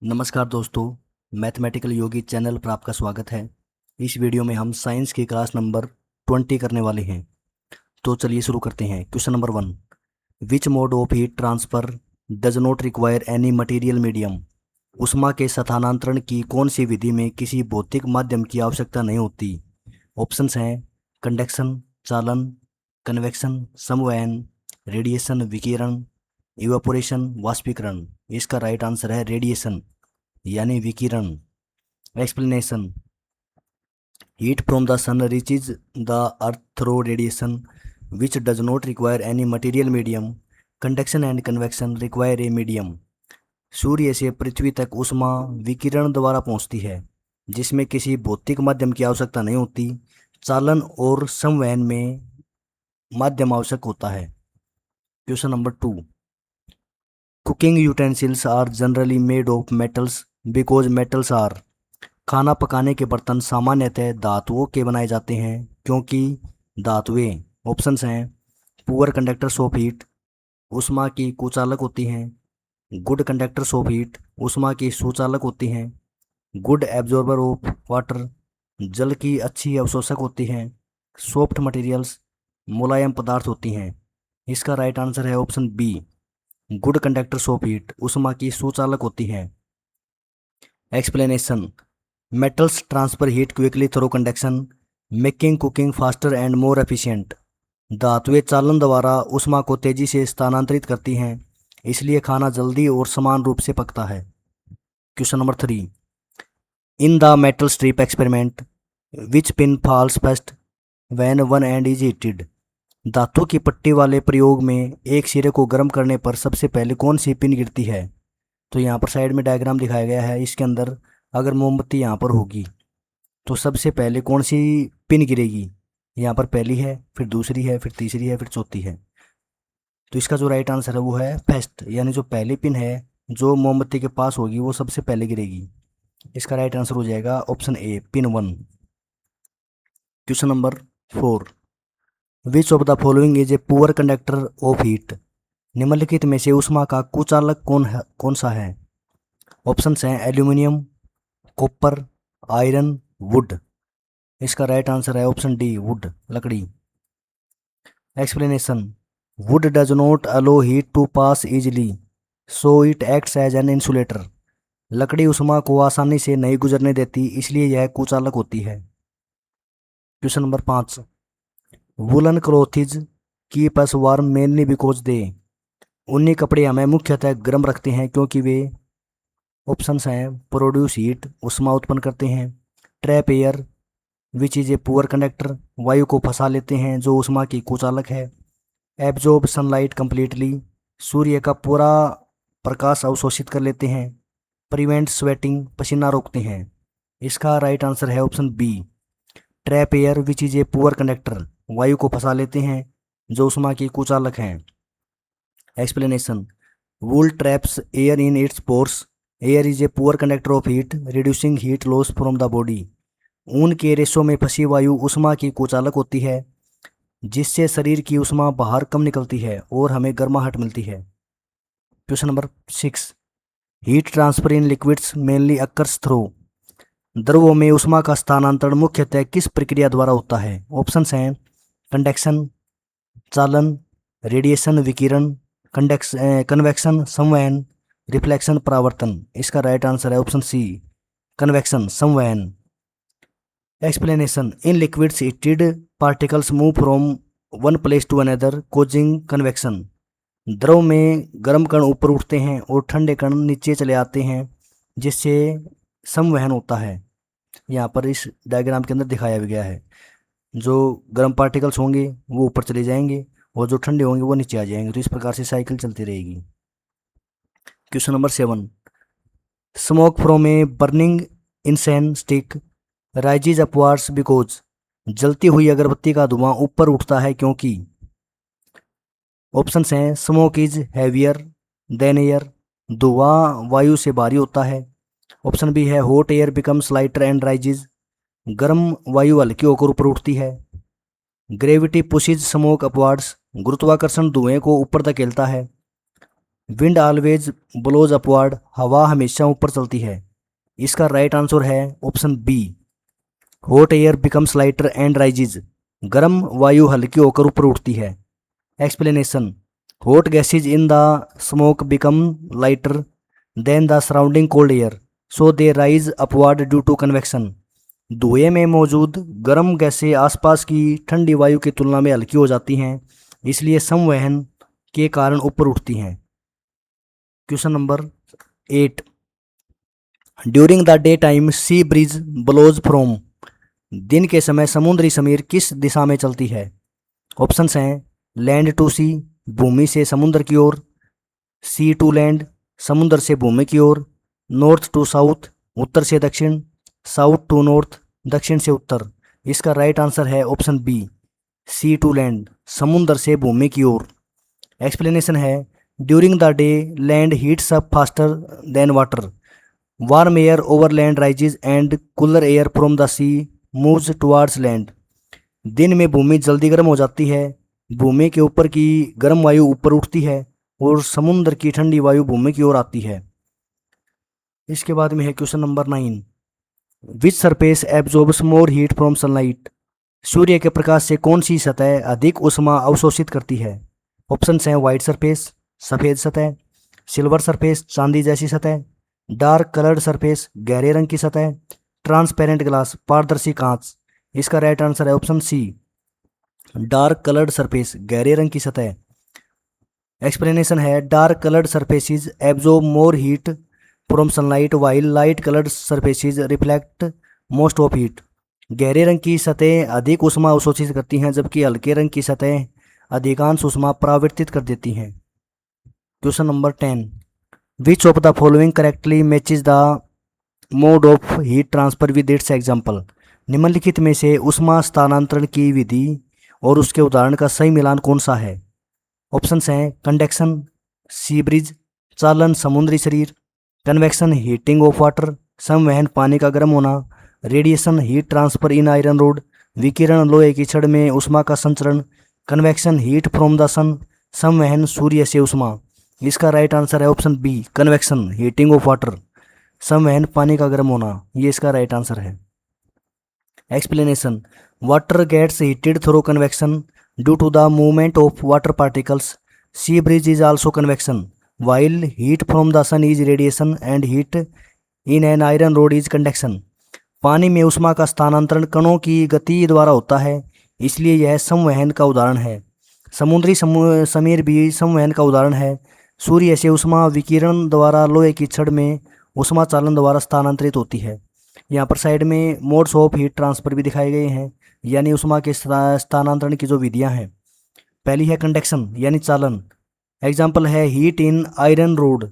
नमस्कार दोस्तों, मैथमेटिकल योगी चैनल पर आपका स्वागत है। इस वीडियो में हम साइंस की क्लास नंबर 20 करने वाले हैं। तो चलिए शुरू करते हैं। Question number 1, which mode of heat transfer does not require any material medium. उष्मा के स्थानांतरण की कौन सी विधि में किसी भौतिक माध्यम की आवश्यकता नहीं होती। ऑप्शंस हैं कंडक्शन, चालन, कन्वेक्शन, समवहन, रेडिएशन विकिरण, इवापोरेशन वाष्पीकरण। इसका राइट आंसर है रेडिएशन यानी विकिरण। Explanation, heat from the sun reaches the earth through radiation which does not require any material medium. Conduction and convection require a medium. सूर्य से पृथ्वी तक ऊष्मा विकिरण द्वारा पहुंचती है जिसमें किसी भौतिक माध्यम की आवश्यकता नहीं होती। चालन और संवहन में माध्यम आवश्यक होता है। Question number 2, cooking utensils are generally made of metals because metals are. खाना पकाने के बर्तन सामान्यतः धातुओं के बनाए जाते हैं क्योंकि धातुएं। ऑप्शंस हैं पुअर कंडक्टर्स ऑफ हीट, ऊष्मा की कुचालक होती हैं। गुड कंडक्टर्स ऑफ हीट, ऊष्मा की सुचालक होती हैं। गुड एब्जॉर्बर ऑफ वाटर, जल की अच्छी अवशोषक होती हैं। सॉफ्ट मटेरियल्स, मुलायम पदार्थ होती हैं। इसका राइट आंसर है option B, good conductors of heat, ऊष्मा की सुचालक होती हैं। Explanation, metals transfer heat quickly through conduction making cooking faster and more efficient। धातुएं चालन द्वारा ऊष्मा को तेजी से स्थानांतरित करती हैं इसलिए खाना जल्दी और समान रूप से पकता है। Question number 3, in the metal strip experiment which pin falls first when one end is heated. धातु की पट्टी वाले प्रयोग में एक सिरे को गर्म करने पर सबसे पहले कौन सी पिन गिरती है। तो यहाँ पर साइड में डायग्राम दिखाया गया है। इसके अंदर अगर मोमबत्ती यहाँ पर होगी तो सबसे पहले कौन सी पिन गिरेगी। यहाँ पर पहली है, फिर दूसरी है, फिर तीसरी है, फिर चौथी है। तो इसका जो राइट आंसर है वो है फर्स्ट, यानी जो पहली पिन है जो मोमबत्ती के पास होगी वो सबसे पहले गिरेगी। इसका राइट आंसर हो जाएगा option A, pin 1। Question number 4, which of the following is a poor conductor of heat. निम्नलिखित में से ऊष्मा का कुचालक कौन सा है। ऑप्शंस हैं एल्यूमिनियम, कॉपर, आयरन, वुड। इसका राइट आंसर है ऑप्शन डी, वुड, लकड़ी। Explanation, wood does not allow heat to pass easily so it acts as an insulator. लकड़ी ऊष्मा को आसानी से नहीं गुजरने देती इसलिए यह कुचालक होती है। Question number 5, woollen clothes keep us warm mainly because they. ऊनी कपड़े हमें मुख्यतः गर्म रखते हैं क्योंकि वे। ऑप्शंस हैं प्रोड्यूस हीट, ऊष्मा उत्पन्न करते हैं। Trap air which is a poor conductor, वायु को फंसा लेते हैं जो ऊष्मा की कुचालक है। एब्जॉर्ब सनलाइट कंप्लीटली, सूर्य का पूरा प्रकाश अवशोषित कर लेते हैं। प्रिवेंट स्वेटिंग, पसीना रोकते हैं। इसका राइट आंसर है option B, trap air which is a poor conductor, वायु को फंसा लेते हैं जो ऊष्मा की कुचालक हैं। Explanation, wool traps air in its pores, air is a poor conductor of heat reducing heat loss from the body. ऊन के रेशों में फंसी वायु ऊष्मा की कुचालक होती है जिससे शरीर की ऊष्मा बाहर कम निकलती है और हमें गर्माहट मिलती है। Question number 6, heat transfer in liquids mainly occurs through. द्रवों में ऊष्मा का स्थानांतरण मुख्यतः किस प्रक्रिया द्वारा होता है। ऑप्शंस हैं कंडक्शन, चालन, रेडिएशन विकिरण, कन्वेक्शन संवहन, रिफ्लेक्शन परावर्तन। इसका राइट आंसर है ऑप्शन सी, कन्वेक्शन संवहन। Explanation, in liquids heated particles move from one place to another causing convection. द्रव में गर्म कण ऊपर उठते हैं और ठंडे कण नीचे चले आते हैं जिससे संवहन होता है। यहाँ पर इस डायग्राम के अंदर दिखाया भी गया है। जो गर्म पार्टिकल्स होंगे वो ऊपर चले जाएंगे और जो ठंडे होंगे वो नीचे आ जाएंगे। तो इस प्रकार से साइकिल चलती रहेगी। Question number 7, smoke from a burning incense stick rises upwards because. जलती हुई अगरबत्ती का धुआं ऊपर उठता है क्योंकि। ऑप्शंस हैं smoke is heavier than air, धुआं वायु से भारी होता है। ऑप्शन बी है hot air becomes lighter and rises, गर्म वायु हल्की होकर ऊपर उठती है। ग्रेविटी पुशिज स्मोक अपवार्ड्स, गुरुत्वाकर्षण धुएं को ऊपर धकेलता है। विंड ऑलवेज ब्लोज अपवर्ड, हवा हमेशा ऊपर चलती है। इसका राइट आंसर है option B. Hot air becomes lighter and rises, गर्म वायु हल्की होकर ऊपर उठती है। Explanation, hot gases in the smoke become lighter than the surrounding cold air, so they rise upward due to convection. धुएं में मौजूद गर्म गैसें आसपास की ठंडी वायु की तुलना में हल्की हो जाती हैं, इसलिए संवहन के कारण ऊपर उठती हैं। Question number 8, during the day time sea breeze blows from, दिन के समय समुद्री समीर किस दिशा में चलती है? ऑप्शंस हैं लैंड टू सी, भूमि से समुद्र की ओर, सी टू लैंड, समुद्र से भूमि की ओर, नॉर्थ टू साउथ, उत्तर से दक्षिण, साउथ टू नॉर्थ, दक्षिण से उत्तर। इसका राइट आंसर है option B, sea to land, समुद्र से भूमि की ओर। एक्सप्लेनेशन है, during the day land heats up faster than water, warm air over land rises and cooler air from the sea moves towards land. दिन में भूमि जल्दी गर्म हो जाती है, भूमि के ऊपर की गर्म वायु ऊपर उठती है और समुद्र की ठंडी वायु भूमि की ओर आती है। इसके बाद में है question number 9, which surface absorbs more heat from sunlight, सूर्य के प्रकाश से कौन सी सतह अधिक ऊष्मा अवशोषित करती है? ऑप्शंस हैं व्हाइट सरफेस, सफ़ेद सतह, सिल्वर सरफेस, चांदी जैसी सतह, डार्क कलर्ड सरफेस, गहरे रंग की सतह, ट्रांसपेरेंट ग्लास, पारदर्शी कांच। इसका राइट आंसर है option C, dark coloured surface, गहरे रंग की सतह। एक्सप्लेनेशन है, dark coloured surfaces absorb more heat from sunlight while light coloured surfaces reflect most of heat. गहरे रंग की सतह अधिक ऊष्मा अवशोषित करती हैं, जबकि हल्के रंग की सतह अधिकांश ऊष्मा परावर्तित कर देती हैं। Question number 10, which of the following correctly matches the mode of heat transfer with its example, निम्नलिखित में से ऊष्मा स्थानांतरण की विधि और उसके उदाहरण का सही मिलान कौन सा है? ऑप्शंस हैं कंडक्शन, सी ब्रिज, चालन समुद्री शरीर, कन्वेक्शन हीटिंग ऑफ वाटर, संवहन पानी का गर्म होना, radiation heat transfer in iron rod, विकिरण लोहे की छड़ में ऊष्मा का संचरण, convection heat from the sun, संवहन सूर्य से ऊष्मा। इसका राइट आंसर है option B, convection heating of water, संवहन पानी का गर्म होना। ये इसका राइट आंसर है। Explanation, water gets heated through convection due to the movement of water particles, sea breeze is also convection while heat from the sun is radiation and heat in an iron rod is conduction। पानी में ऊष्मा का स्थानांतरण कणों की गति द्वारा होता है, इसलिए यह संवहन का उदाहरण है। समुद्री समीर भी संवहन का उदाहरण है। सूर्य से ऊष्मा विकिरण द्वारा लोहे की छड़ में ऊष्मा चालन द्वारा स्थानांतरित होती है। यहाँ पर साइड में मोड्स ऑफ हीट ट्रांसफर भी दिखाए गए हैं, यानी ऊष्मा के स्थानांतरण की जो विधियाँ हैं। पहली है कंडक्शन यानी चालन, एग्जाम्पल है हीट इन आयरन रोड,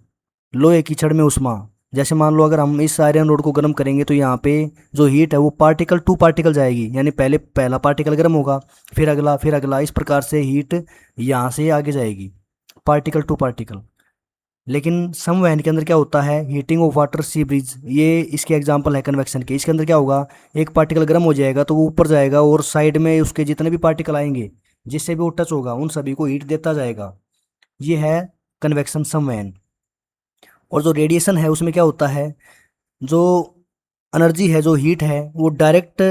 लोहे की छड़ में ऊष्मा। जैसे मान लो अगर हम इस आयरन रोड को गर्म करेंगे तो यहाँ पे जो हीट है वो पार्टिकल टू पार्टिकल जाएगी, यानी पहले पहला पार्टिकल गर्म होगा, फिर अगला, फिर अगला, इस प्रकार से हीट यहाँ से आगे जाएगी, पार्टिकल टू पार्टिकल। लेकिन संवहन के अंदर क्या होता है, heating of water, sea breeze, ये इसके एग्जाम्पल है कन्वेक्शन के। इसके अंदर क्या होगा, एक पार्टिकल गर्म हो जाएगा तो वो ऊपर जाएगा और साइड में उसके जितने भी पार्टिकल आएंगे जिससे भी वो टच होगा उन सभी को हीट देता जाएगा। ये है कन्वेक्शन संवहन। और जो रेडिएशन है उसमें क्या होता है, जो एनर्जी है, जो हीट है, वो डायरेक्ट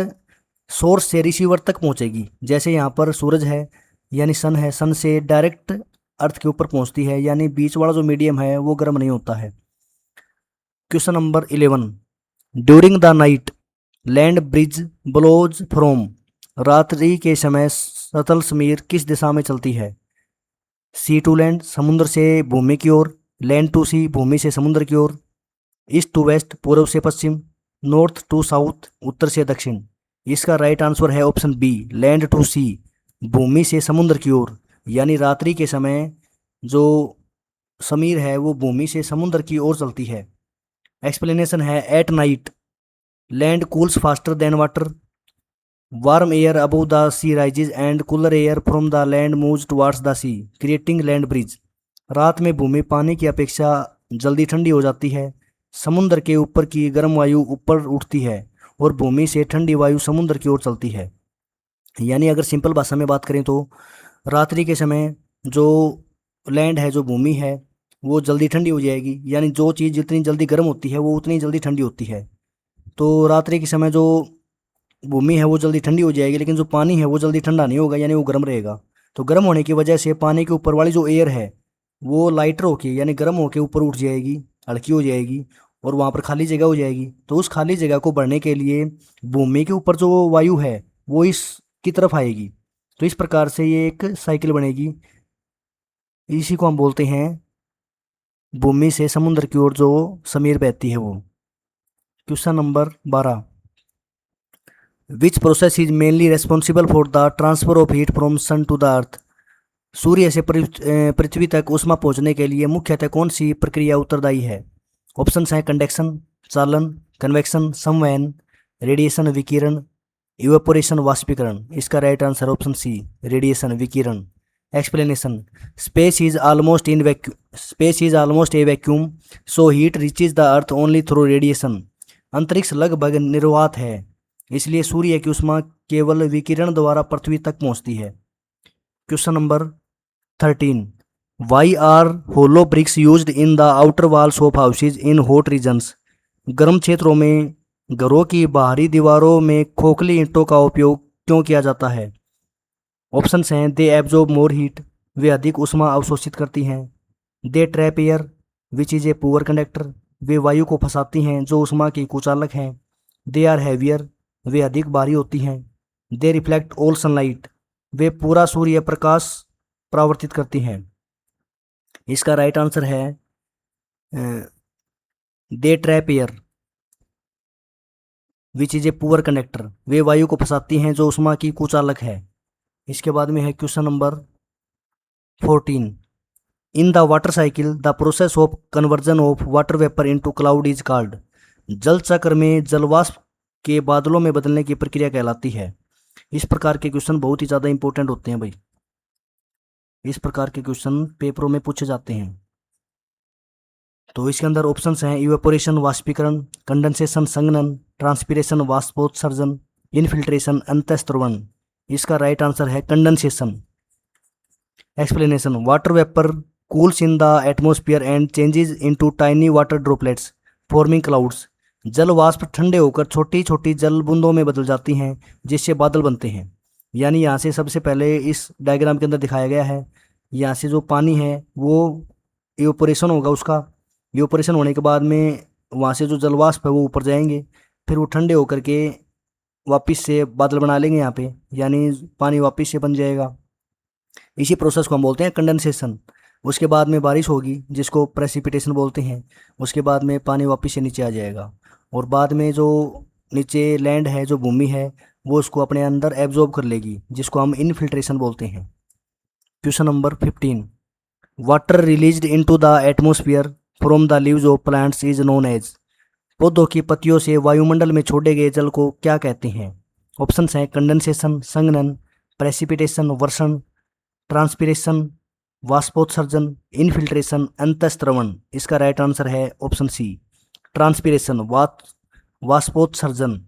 सोर्स से रिसीवर तक पहुंचेगी। जैसे यहाँ पर सूरज है यानी सन है, सन से डायरेक्ट अर्थ के ऊपर पहुंचती है, यानी बीच वाला जो मीडियम है वो गर्म नहीं होता है। Question number 11, during the night land breeze blows from, रात्रि के समय सतल समीर किस दिशा में चलती है? सी टू लैंड, समुद्र से भूमि की ओर, लैंड टू सी, भूमि से समुद्र की ओर, ईस्ट टू वेस्ट, पूर्व से पश्चिम, नॉर्थ टू साउथ, उत्तर से दक्षिण। इसका राइट आंसर है ऑप्शन बी, लैंड टू सी, भूमि से समुद्र की ओर, यानी रात्रि के समय जो समीर है वो भूमि से समुद्र की ओर चलती है। एक्सप्लेनेशन है, at night land cools faster than water, warm air above the sea rises and cooler air from the land moves towards the sea creating land breeze. रात में भूमि पानी की अपेक्षा जल्दी ठंडी हो जाती है, समुद्र के ऊपर की गर्म वायु ऊपर उठती है और भूमि से ठंडी वायु समुद्र की ओर चलती है। यानी अगर सिंपल भाषा में बात करें तो रात्रि के समय जो लैंड है, जो भूमि है, वो जल्दी ठंडी हो जाएगी, यानी जो चीज़ जितनी जल्दी गर्म होती है वो उतनी जल्दी ठंडी होती है। तो रात्रि के समय जो भूमि है वो जल्दी ठंडी हो जाएगी, लेकिन जो पानी है वो जल्दी ठंडा नहीं होगा, यानी वो गर्म रहेगा। तो गर्म होने की वजह से पानी के ऊपर वाली जो एयर है वो लाइटर होके यानी गर्म होके ऊपर उठ जाएगी, हल्की हो जाएगी, और वहाँ पर खाली जगह हो जाएगी। तो उस खाली जगह को भरने के लिए भूमि के ऊपर जो वायु है वो इस की तरफ आएगी। तो इस प्रकार से ये एक साइकिल बनेगी। इसी को हम बोलते हैं भूमि से समुद्र की ओर जो समीर बहती है वो। Question number 12। Which process is mainly responsible for the transfer of heat from sun to the earth. सूर्य से पृथ्वी तक ऊष्मा पहुंचने के लिए मुख्यतः कौन सी प्रक्रिया उत्तरदायी है? ऑप्शंस हैं कंडक्शन, चालन, कन्वेक्शन, संवहन, रेडिएशन विकिरण, इवेपोरेशन वाष्पीकरण। इसका right answer option C, radiation विकिरण। Explanation. Space is almost a vacuum, so heat reaches the earth only through radiation. अंतरिक्ष लगभग निर्वात है, इसलिए सूर्य की ऊष्मा केवल विकिरण द्वारा पृथ्वी तक पहुंचती है। Question number 13। Why are hollow bricks used in the outer walls of houses in hot regions. गर्म क्षेत्रों में घरों की बाहरी दीवारों में खोखली ईंटों का उपयोग क्यों किया जाता है? ऑप्शंस हैं दे एब्जॉर्ब मोर हीट, वे अधिक ऊष्मा अवशोषित करती हैं। They trap air which is a poor conductor, वे वायु को फंसाती हैं जो ऊष्मा की कुचालक हैं। दे आर हैवियर, वे अधिक भारी होती हैं। दे रिफ्लेक्ट ऑल सनलाइट, वे पूरा सूर्य प्रकाश परावर्तित करती हैं। इसका राइट आंसर है they trap air which is a poor conductor, वे वायु को फंसाती हैं जो ऊष्मा की कुचालक है। इसके बाद में है question number 14। In the water cycle the process of conversion of water vapour into cloud is called. जल चक्र में जलवाष्प के बादलों में बदलने की प्रक्रिया कहलाती है। इस प्रकार के क्वेश्चन बहुत ही ज़्यादा इंपॉर्टेंट होते हैं भाई, इस प्रकार के क्वेश्चन पेपरों में पूछे जाते हैं। तो इसके अंदर ऑप्शंस हैं इवेपोरेशन वाष्पीकरण, कंडेंसेशन संघनन, ट्रांसपिरेशन वाष्पोत्सर्जन, इनफिल्ट्रेशन अंतःस्त्रवण। इसका राइट आंसर है condensation. Explanation. Water vapour cools in the atmosphere and changes into tiny water droplets forming clouds. जल वाष्प ठंडे होकर छोटी छोटी जल बूंदों में बदल जाती हैं जिससे बादल बनते हैं। यानी यहाँ से सबसे पहले इस डायग्राम के अंदर दिखाया गया है, यहाँ से जो पानी है वो इवेपोरेशन होगा, उसका इवेपोरेशन होने के बाद में वहाँ से जो जल वाष्प है वो ऊपर जाएंगे, फिर वो ठंडे होकर के वापस से बादल बना लेंगे यहाँ पे, यानी पानी वापस से बन जाएगा। इसी प्रोसेस को हम बोलते हैं कंडेंसेशन। उसके बाद में बारिश होगी जिसको प्रेसिपिटेशन बोलते हैं। उसके बाद में पानी वापस से नीचे आ जाएगा, और बाद में जो नीचे लैंड है, जो भूमि है, वो उसको अपने अंदर एब्जॉर्ब कर लेगी जिसको हम इनफिल्ट्रेशन बोलते हैं। Question number 15। Water released into the atmosphere from the leaves of plants is known as. पौधों की पत्तियों से वायुमंडल में छोड़े गए जल को क्या कहते हैं? ऑप्शंस हैं कंडेंसेशन संघनन, प्रेसिपिटेशन वर्षण, ट्रांसपिरेशन वाष्पोत्सर्जन, इनफिल्ट्रेशन अंतःस्त्रवण। इसका राइट आंसर है ऑप्शन सी, ट्रांसपिरेशन वाष्पोत्सर्जन।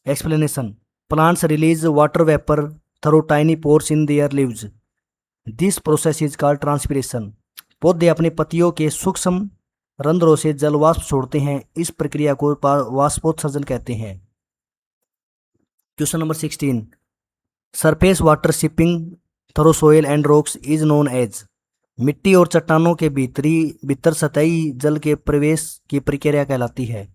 Explanation. Plants release water vapour through tiny pores in their leaves, this process is called transpiration. पौधे अपने पत्तियों के सूक्ष्म रंध्रों से जल वाष्प छोड़ते हैं, इस प्रक्रिया को वाष्पोत्सर्जन कहते हैं। Question number 16। Surface water seeping through soil and rocks is known as. मिट्टी और चट्टानों के भीतर सतही जल के प्रवेश की प्रक्रिया कहलाती है।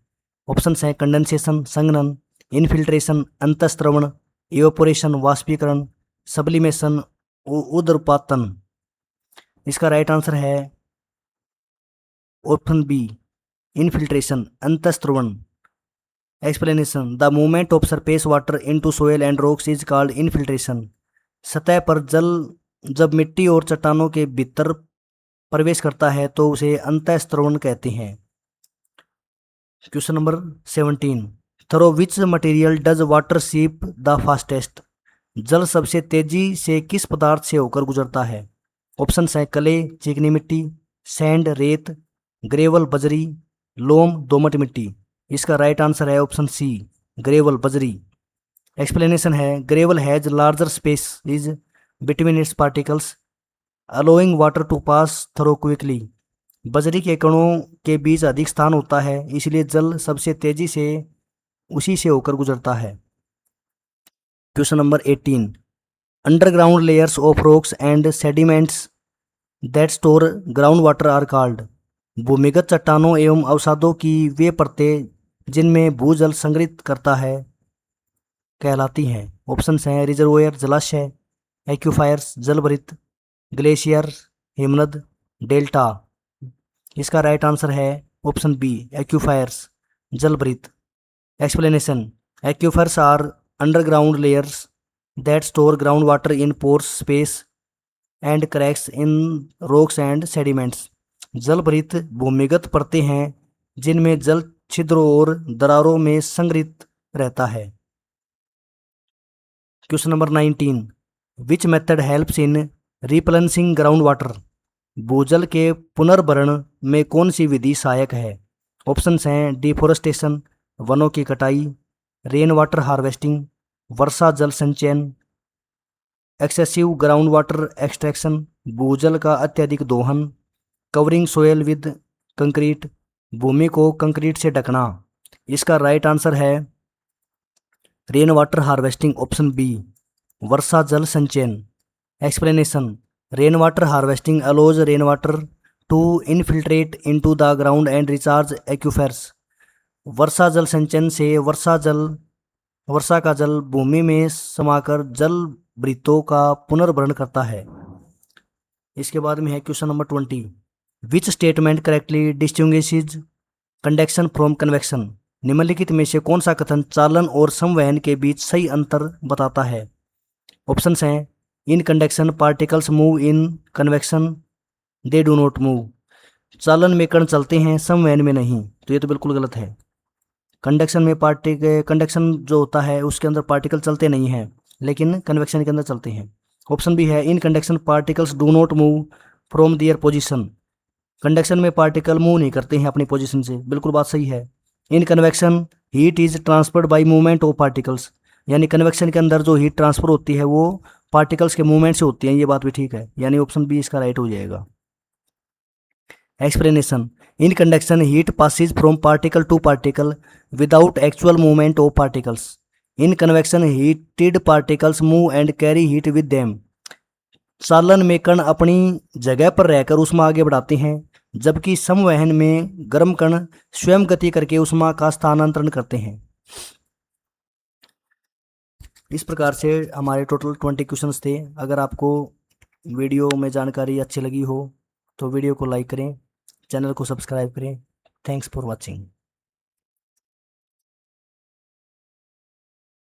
ऑप्शंस हैं कंडेंसेशन संघनन, इनफिल्ट्रेशन अंतःस्त्रवण, इवेपोरेशन वाष्पीकरण, सब्लिमेशन उदरपातन। इसका राइट आंसर है ऑप्शन बी, इनफिल्ट्रेशन अंतःस्त्रवण। Explanation. The movement of surface water into soil and rocks is called infiltration. सतह पर जल जब मिट्टी और चट्टानों के भीतर प्रवेश करता है तो उसे अंतःस्त्रवण कहते हैं। Question number 17। Through which material does water सीप द फास्टेस्ट। जल सबसे तेजी से किस पदार्थ से होकर गुजरता है? ऑप्शन हैं कले चिकनी मिट्टी, सैंड रेत, ग्रेवल बजरी, लोम दोमट मिट्टी। इसका राइट आंसर है ऑप्शन सी, ग्रेवल बजरी। एक्सप्लेनेशन है gravel has larger space is between its particles allowing water to pass through quickly. बजरी के कणों के बीच अधिक स्थान होता है, इसलिए जल सबसे तेजी से उसी से होकर गुजरता है। Question number 18। Underground layers of rocks and sediments that store ground water are called. भूमिगत चट्टानों एवं अवसादों की वे परतें जिनमें भूजल संग्रहित करता है कहलाती हैं। ऑप्शंस हैं रिजर्वोयर जलाशय, एक्यूफायर्स जलभरित, ग्लेशियर हिमनद, डेल्टा। इसका राइट आंसर है ऑप्शन बी एक्यूफायर्स जलभरित। Explanation. Aquifers are underground layers that store ground water in pores space and cracks in rocks and sediments. जलभरित भूमिगत परतें हैं जिनमें जल छिद्रों और दरारों में संग्रहित रहता है। Question number 19। Which method helps in replenishing ground water. भूजल के पुनर्भरण में कौन सी विधि सहायक है। ऑप्शंस हैं डिफोरेस्टेशन वनों की कटाई, रेन वाटर हार्वेस्टिंग वर्षा जल संचयन, एक्सेसिव ग्राउंड वाटर एक्सट्रैक्शन भूजल का अत्यधिक दोहन, कवरिंग सोयल विद कंक्रीट भूमि को कंक्रीट से ढकना। इसका राइट आंसर है rain water harvesting option B वर्षा जल संचयन। Explanation. Rain water harvesting allows rain water to infiltrate into the ground and recharge aquifers. वर्षा जल संचयन से वर्षा का जल भूमि में समाकर जल वृत्तों का पुनर्भरण करता है। इसके बाद में है question number 20। Which statement correctly distinguishes conduction from convection. निम्नलिखित में से कौन सा कथन चालन और संवहन के बीच सही अंतर बताता है। ऑप्शंस हैं इन conduction particles move, in convection they do not move. चालन में कण चलते हैं, संवहन में नहीं, तो ये तो बिल्कुल गलत है। कंडक्शन जो होता है उसके अंदर पार्टिकल चलते नहीं हैं, लेकिन कन्वेक्शन के अंदर चलते हैं। ऑप्शन बी है in conduction particles do not move from their position. Conduction में पार्टिकल मूव नहीं करते हैं अपनी पोजीशन से, बिल्कुल बात सही है। In convection heat is transferred by movement of particles, यानी कन्वेक्शन के अंदर जो हीट ट्रांसफर होती है वो पार्टिकल्स के मूवमेंट से होती है, ये बात भी ठीक है, यानी ऑप्शन बी इसका राइट हो जाएगा। Explanation. In conduction heat passes from particle to particle without actual movement of particles. In convection heated particles move and carry heat with them. चालन में कण अपनी जगह पर रहकर ऊष्मा आगे बढ़ाते हैं, जबकि संवहन में गर्म कण स्वयं गति करके ऊष्मा का स्थानांतरण करते हैं। इस प्रकार से हमारे टोटल 20 क्वेश्चंस थे। अगर आपको वीडियो में जानकारी अच्छी लगी हो तो वीडियो को लाइक करें, चैनल को सब्सक्राइब करें। Thanks for watching.